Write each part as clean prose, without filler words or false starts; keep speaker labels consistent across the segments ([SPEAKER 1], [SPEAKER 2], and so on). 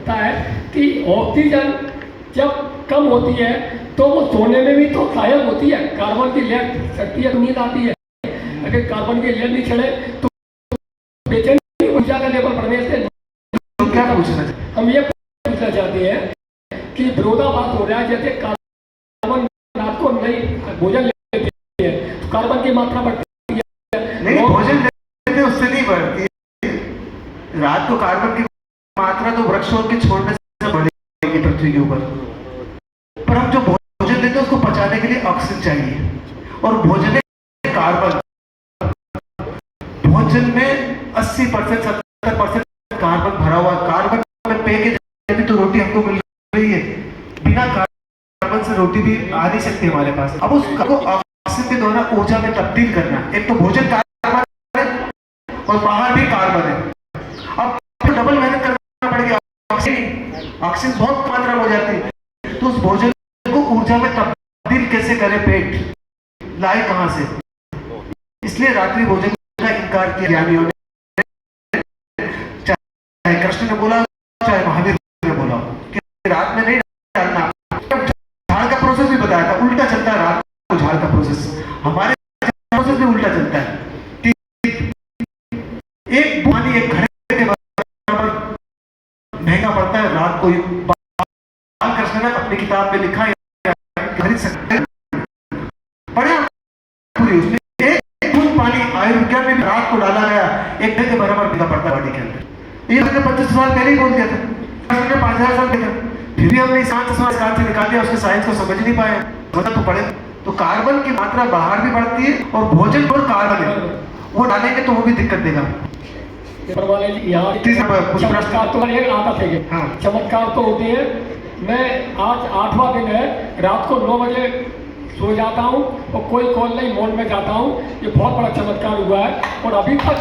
[SPEAKER 1] होता है कि ऑक्सीजन जब कम होती है तो वो सोने में भी तो सहायक होती है, कार्बन की लेयर चढ़ती है, नींद आती है। अगर कार्बन की लेयर नहीं चढ़े तो बेचैनी, ऊर्जा का लेवल बढ़ने से
[SPEAKER 2] तो क्या पूछना चाहिए?
[SPEAKER 1] हम ये पूछना चाहते हैं कि विरोधाभास हो रहा है। जैसे कार्बन रात को नहीं भोजन लेते हैं तो कार्बन की मात्रा बढ़ती है,
[SPEAKER 2] नहीं भोजन लेते हैं उससे नहीं बढ़ती है। रात को कार्बन की मात्रा तो वृक्षों के छोड़ने से बढ़ेगी पृथ्वी के ऊपर, पर हम जो भोजन लेते हैं उसको पचाने के लिए ऑक्सीजन चाहिए, और भोजन में कार्बन, भोजन में 80% 70% कार्बन भरा हुआ। कार्बन में पे के जब तो रोटी हमको मिल रही है, बिना कार्बन से रोटी भी आ नहीं सकती हमारे पास। अब उसको ऑक्सीजन के द्वारा ऊर्जा में तब्दील करना, एक तो भोजन कार्बन है और बाहर भी कार्बन है। अब तो डबल मेहनत करना पड़ेगी। ऑक्सीजन बहुत मात्रा में हो जाती है, तो उस भोजन को ऊर्जा में तब्दील कैसे करे? पेट लाए कहां से? इसलिए रात्रि भोजन का इनकार किया ज्ञानियों ने, चाहे कृष्ण ने बोला चाहे महावीर ने बोला कि रात में नहीं डालना। झाड़ का प्रोसेस भी बताया था, उल्टा चलता है रात को झाड़ का प्रोसेस, हमारे प्रोसेस भी उल्टा चलता है। एक पानी एक घड़े के बराबर महंगा पड़ता है रात को। कृष्ण ने अपनी किताब में लिखा है, खरीद सकते हैं, पढ़े पूरी, उसमें एक बूंद पानी आयुर्विज्ञान में भी रात को डाला गया, एक घंटे के बराबर महंगा पड़ता है बॉडी के अंदर। ये 25 साल पहले ही बोल दिया था, 5000 साल देखा, फिर भी हमने कान से निकाल दिया, उसके साइंस को समझ नहीं पाए। मतलब तो पढ़े तो कार्बन की मात्रा बाहर भी बढ़ती है, और भोजन पर कार्बन है वो डालेंगे तो वो भी दिक्कत देगा।
[SPEAKER 1] यहाँ चमत्कार तो एक आदत है,
[SPEAKER 2] हाँ।
[SPEAKER 1] चमत्कार तो होते हैं। मैं आज 8वां दिन है, रात को 9 बजे सो जाता हूँ और कोई कॉल नहीं, मोड में जाता हूँ। ये बहुत बड़ा चमत्कार हुआ है, और अभी तक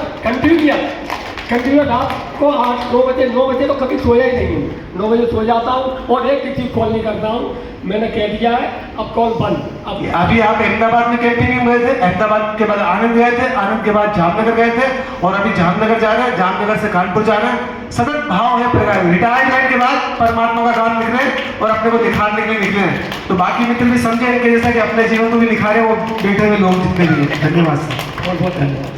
[SPEAKER 1] कंटिन्यू रात को 9 बजे तो कभी सोया ही नहीं हूँ। 9 बजे सो जाता हूँ और एक किसी कॉल नहीं करता हूँ। मैंने कह दिया है अब कॉल बंद। अब
[SPEAKER 2] अभी आप अहमदाबाद में कैंटीन में गए थे, अहमदाबाद के बाद आनंद गए थे, आनंद के बाद जामनगर गए थे, और अभी जामनगर जा रहे हैं, जामनगर से कानपुर जा रहे हैं। सतत भाव है प्रकार, रिटायरमेंट के बाद परमात्मा का काम निकले और अपने को दिखाने के लिए निकले हैं। तो बाकी मित्र भी समझे इनके जैसा कि अपने जीवन को भी निखारे वो बैठे हुए लोग जितने भी हैं। धन्यवाद सर,
[SPEAKER 1] बहुत बहुत धन्यवाद।